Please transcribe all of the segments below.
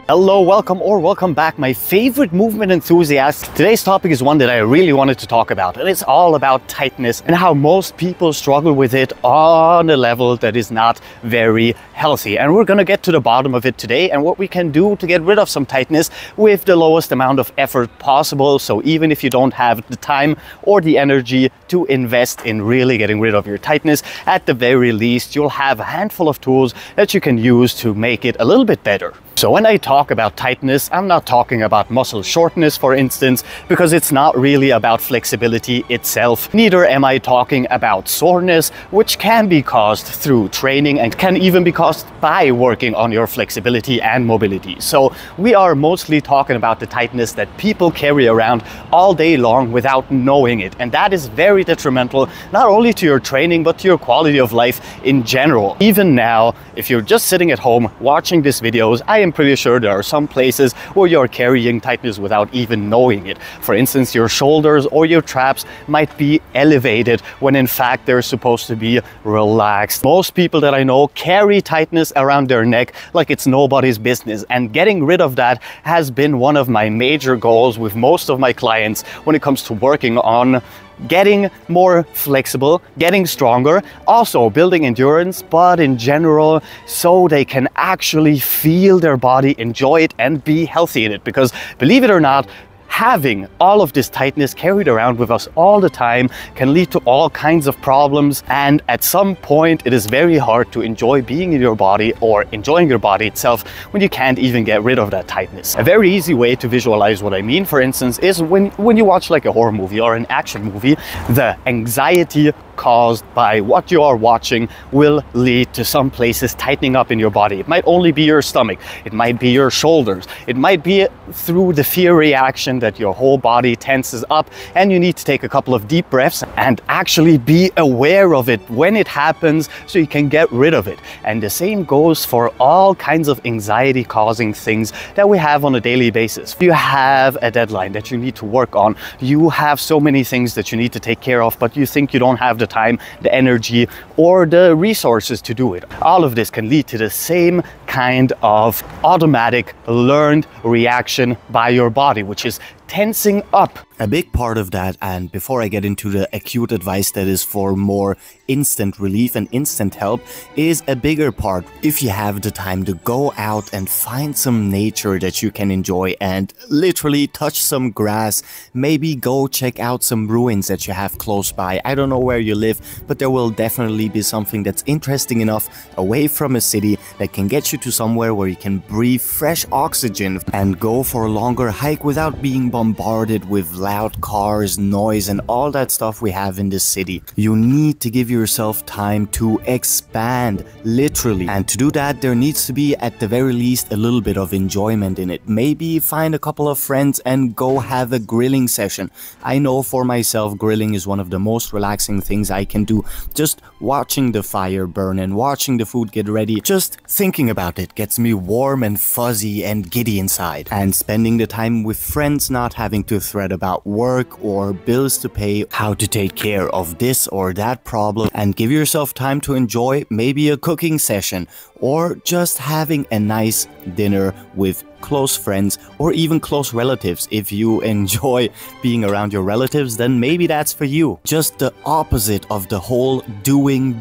Hello, welcome back, my favorite movement enthusiasts. Today's topic is one that I really wanted to talk about, and it's all about tightness and how most people struggle with it on a level that is not very healthy. And we're gonna get to the bottom of it today and what we can do to get rid of some tightness with the lowest amount of effort possible. So even if you don't have the time or the energy to invest in really getting rid of your tightness, at the very least, you'll have a handful of tools that you can use to make it a little bit better. So when I talk about tightness, I'm not talking about muscle shortness, for instance, because it's not really about flexibility itself. Neither am I talking about soreness, which can be caused through training and can even be caused by working on your flexibility and mobility. So we are mostly talking about the tightness that people carry around all day long without knowing it. And that is very detrimental, not only to your training, but to your quality of life in general. Even now, if you're just sitting at home watching these videos, I am pretty sure there are some places where you're carrying tightness without even knowing it. For instance, your shoulders or your traps might be elevated when in fact they're supposed to be relaxed. Most people that I know carry tightness around their neck like it's nobody's business, and getting rid of that has been one of my major goals with most of my clients when it comes to working on getting more flexible, getting stronger, also building endurance, but in general, so they can actually feel their body, enjoy it, and be healthy in it. Because believe it or not, having all of this tightness carried around with us all the time can lead to all kinds of problems, and at some point it is very hard to enjoy being in your body or enjoying your body itself when you can't even get rid of that tightness. A very easy way to visualize what I mean, for instance, is when you watch like a horror movie or an action movie, the anxiety caused by what you are watching will lead to some places tightening up in your body. It might only be your stomach, it might be your shoulders, it might be through the fear reaction that your whole body tenses up, and you need to take a couple of deep breaths and actually be aware of it when it happens so you can get rid of it. And the same goes for all kinds of anxiety causing things that we have on a daily basis. You have a deadline that you need to work on, you have so many things that you need to take care of, but you think you don't have the time, the energy, or the resources to do it. All of this can lead to the same kind of automatic learned reaction by your body, which is tensing up. A big part of that, and before I get into the acute advice that is for more instant relief and instant help, is a bigger part. If you have the time to go out and find some nature that you can enjoy and literally touch some grass, maybe go check out some ruins that you have close by. I don't know where you live, but there will definitely be something that's interesting enough away from a city that can get you to somewhere where you can breathe fresh oxygen and go for a longer hike without being bombarded with loud cars, noise, and all that stuff we have in this city. You need to give yourself time to expand, literally. And to do that, there needs to be, at the very least, a little bit of enjoyment in it. Maybe find a couple of friends and go have a grilling session. I know for myself, grilling is one of the most relaxing things I can do. Just watching the fire burn and watching the food get ready, just thinking about it gets me warm and fuzzy and giddy inside. And spending the time with friends, not having to fret about work or bills to pay, how to take care of this or that problem, and give yourself time to enjoy maybe a cooking session or just having a nice dinner with close friends or even close relatives. If you enjoy being around your relatives, then maybe that's for you. Just the opposite of the whole doing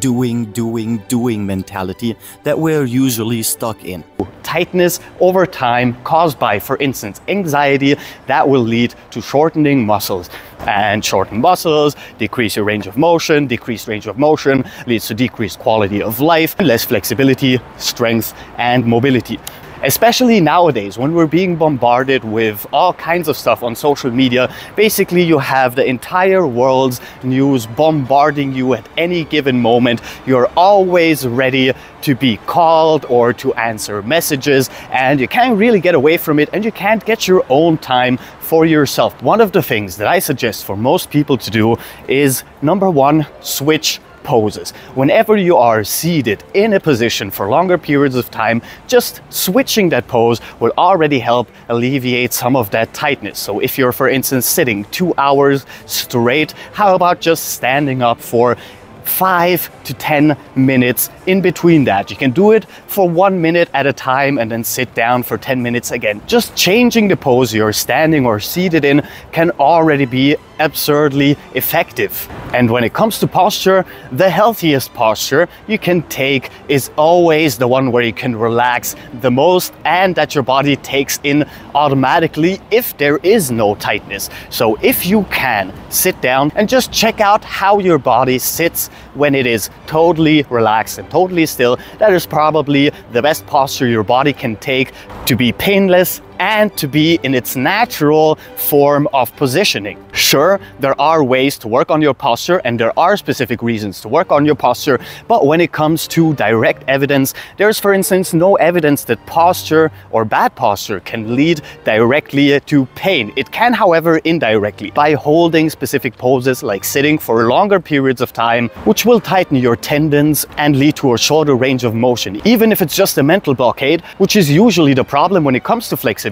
mentality that we're usually stuck in. Tightness over time caused by, for instance, anxiety, that will lead to shortening muscles. And shortened muscles decrease your range of motion. Decreased range of motion leads to decreased quality of life, less flexibility, strength, and mobility. Especially nowadays when we're being bombarded with all kinds of stuff on social media. Basically, you have the entire world's news bombarding you at any given moment. You're always ready to be called or to answer messages, and you can't really get away from it, and you can't get your own time for yourself. One of the things that I suggest for most people to do is, number one, switch poses. Whenever you are seated in a position for longer periods of time, just switching that pose will already help alleviate some of that tightness. So if you're, for instance, sitting 2 hours straight, how about just standing up for 5 to 10 minutes in between that. You can do it for 1 minute at a time and then sit down for 10 minutes again. Just changing the pose you're standing or seated in can already be absurdly effective. And when it comes to posture, the healthiest posture you can take is always the one where you can relax the most and that your body takes in automatically if there is no tightness. So if you can, sit down and just check out how your body sits when it is totally relaxed and totally still. That is probably the best posture your body can take to be painless and to be in its natural form of positioning. Sure, there are ways to work on your posture and there are specific reasons to work on your posture, but when it comes to direct evidence, there's for instance no evidence that posture or bad posture can lead directly to pain. It can, however, indirectly by holding specific poses like sitting for longer periods of time, which will tighten your tendons and lead to a shorter range of motion, even if it's just a mental blockade, which is usually the problem when it comes to flexibility.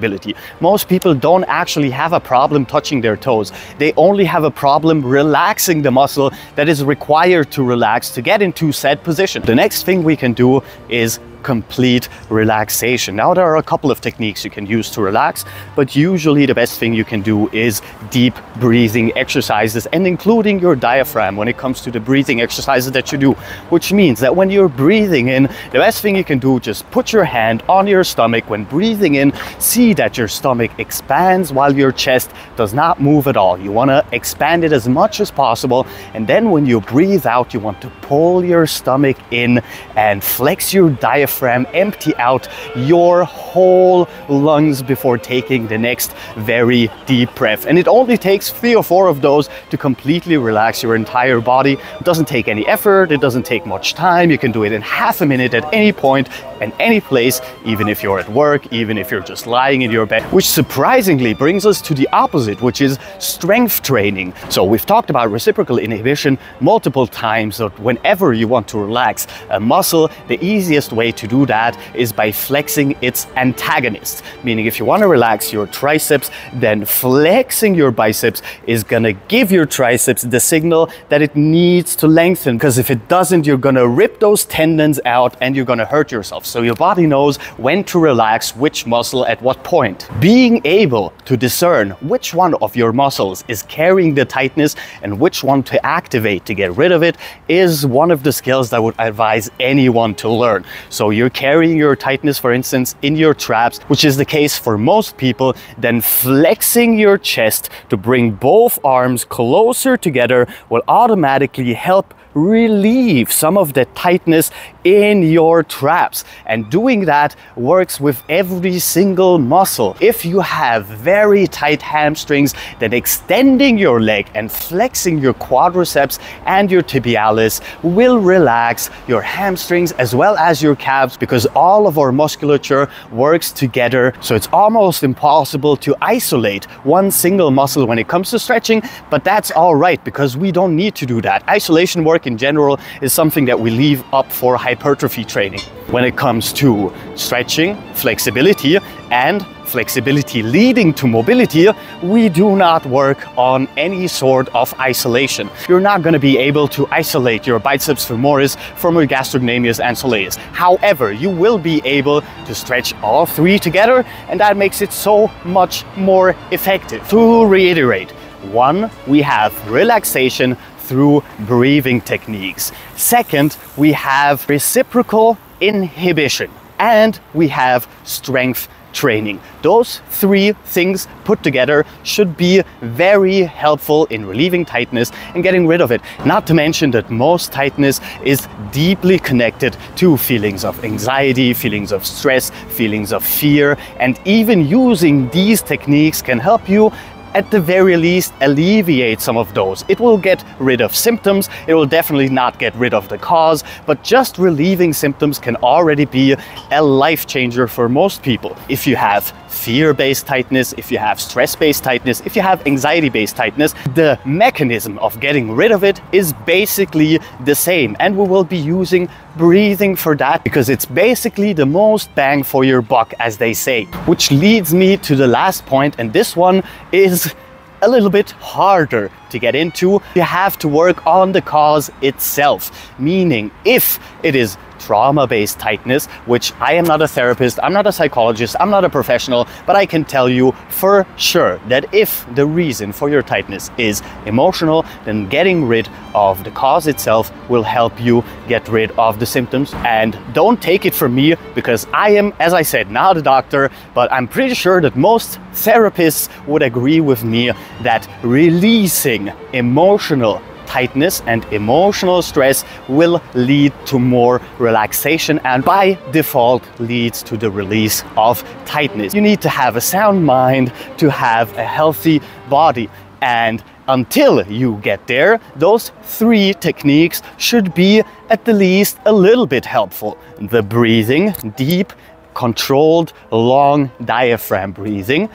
Most people don't actually have a problem touching their toes. They only have a problem relaxing the muscle that is required to relax to get into said position. The next thing we can do is complete relaxation. Now there are a couple of techniques you can use to relax, but usually the best thing you can do is deep breathing exercises and including your diaphragm when it comes to the breathing exercises that you do, which means that when you're breathing in, the best thing you can do, just put your hand on your stomach. When breathing in, see that your stomach expands while your chest does not move at all. You want to expand it as much as possible, and then when you breathe out, you want to pull your stomach in and flex your diaphragm, empty out your whole lungs before taking the next very deep breath. And it only takes 3 or 4 of those to completely relax your entire body. It doesn't take any effort, it doesn't take much time. You can do it in half a minute at any point and any place, even if you're at work, even if you're just lying in your bed, which surprisingly brings us to the opposite, which is strength training. So we've talked about reciprocal inhibition multiple times, that whenever you want to relax a muscle, the easiest way to do that is by flexing its antagonist. Meaning if you want to relax your triceps, then flexing your biceps is gonna give your triceps the signal that it needs to lengthen, because if it doesn't, you're gonna rip those tendons out and you're gonna hurt yourself. So your body knows when to relax which muscle at what point. Being able to discern which one of your muscles is carrying the tightness and which one to activate to get rid of it is one of the skills that I would advise anyone to learn. So you're carrying your tightness, for instance, in your traps, which is the case for most people, then flexing your chest to bring both arms closer together will automatically help relieve some of the tightness in your traps. And doing that works with every single muscle. If you have very tight hamstrings, then extending your leg and flexing your quadriceps and your tibialis will relax your hamstrings as well as your calves, because all of our musculature works together. So it's almost impossible to isolate one single muscle when it comes to stretching, but that's all right because we don't need to do that. Isolation work in general is something that we leave up for hypertrophy training. When it comes to stretching, flexibility, and flexibility leading to mobility, we do not work on any sort of isolation. You're not going to be able to isolate your biceps femoris from your gastrocnemius and soleus. However, you will be able to stretch all three together, and that makes it so much more effective. To reiterate, 1, we have relaxation through breathing techniques. 2nd, we have reciprocal inhibition, and we have strength training. Those 3 things put together should be very helpful in relieving tightness and getting rid of it. Not to mention that most tightness is deeply connected to feelings of anxiety, feelings of stress, feelings of fear, and even using these techniques can help you at the very least alleviate some of those. It will get rid of symptoms, it will definitely not get rid of the cause, but just relieving symptoms can already be a life changer for most people. If you have fear-based tightness, if you have stress-based tightness, if you have anxiety-based tightness, the mechanism of getting rid of it is basically the same, and we will be using breathing for that because it's basically the most bang for your buck, as they say. Which leads me to the last point, and this one is a little bit harder to get into. You have to work on the cause itself, meaning if it is trauma-based tightness, which I am not a therapist, I'm not a psychologist, I'm not a professional, but I can tell you for sure that if the reason for your tightness is emotional, then getting rid of the cause itself will help you get rid of the symptoms. And don't take it from me, because I am, as I said, not a doctor, but I'm pretty sure that most therapists would agree with me that releasing emotional tightness and emotional stress will lead to more relaxation, and by default leads to the release of tightness. You need to have a sound mind to have a healthy body, and until you get there, those 3 techniques should be at the least a little bit helpful. The breathing, deep, controlled, long diaphragm breathing.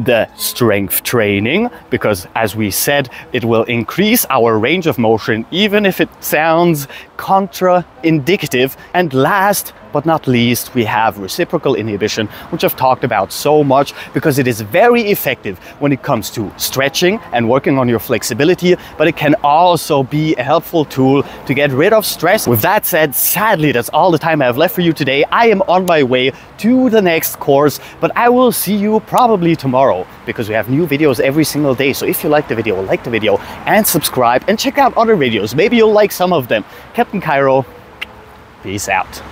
The strength training, because as we said, it will increase our range of motion even if it sounds contraindicative. And last but not least, we have reciprocal inhibition, which I've talked about so much because it is very effective when it comes to stretching and working on your flexibility, but it can also be a helpful tool to get rid of stress. With that said, sadly, that's all the time I have left for you today. I am on my way to the next course, but I will see you probably tomorrow because we have new videos every single day. So if you like the video and subscribe and check out other videos. Maybe you'll like some of them. Captain Cairo, peace out.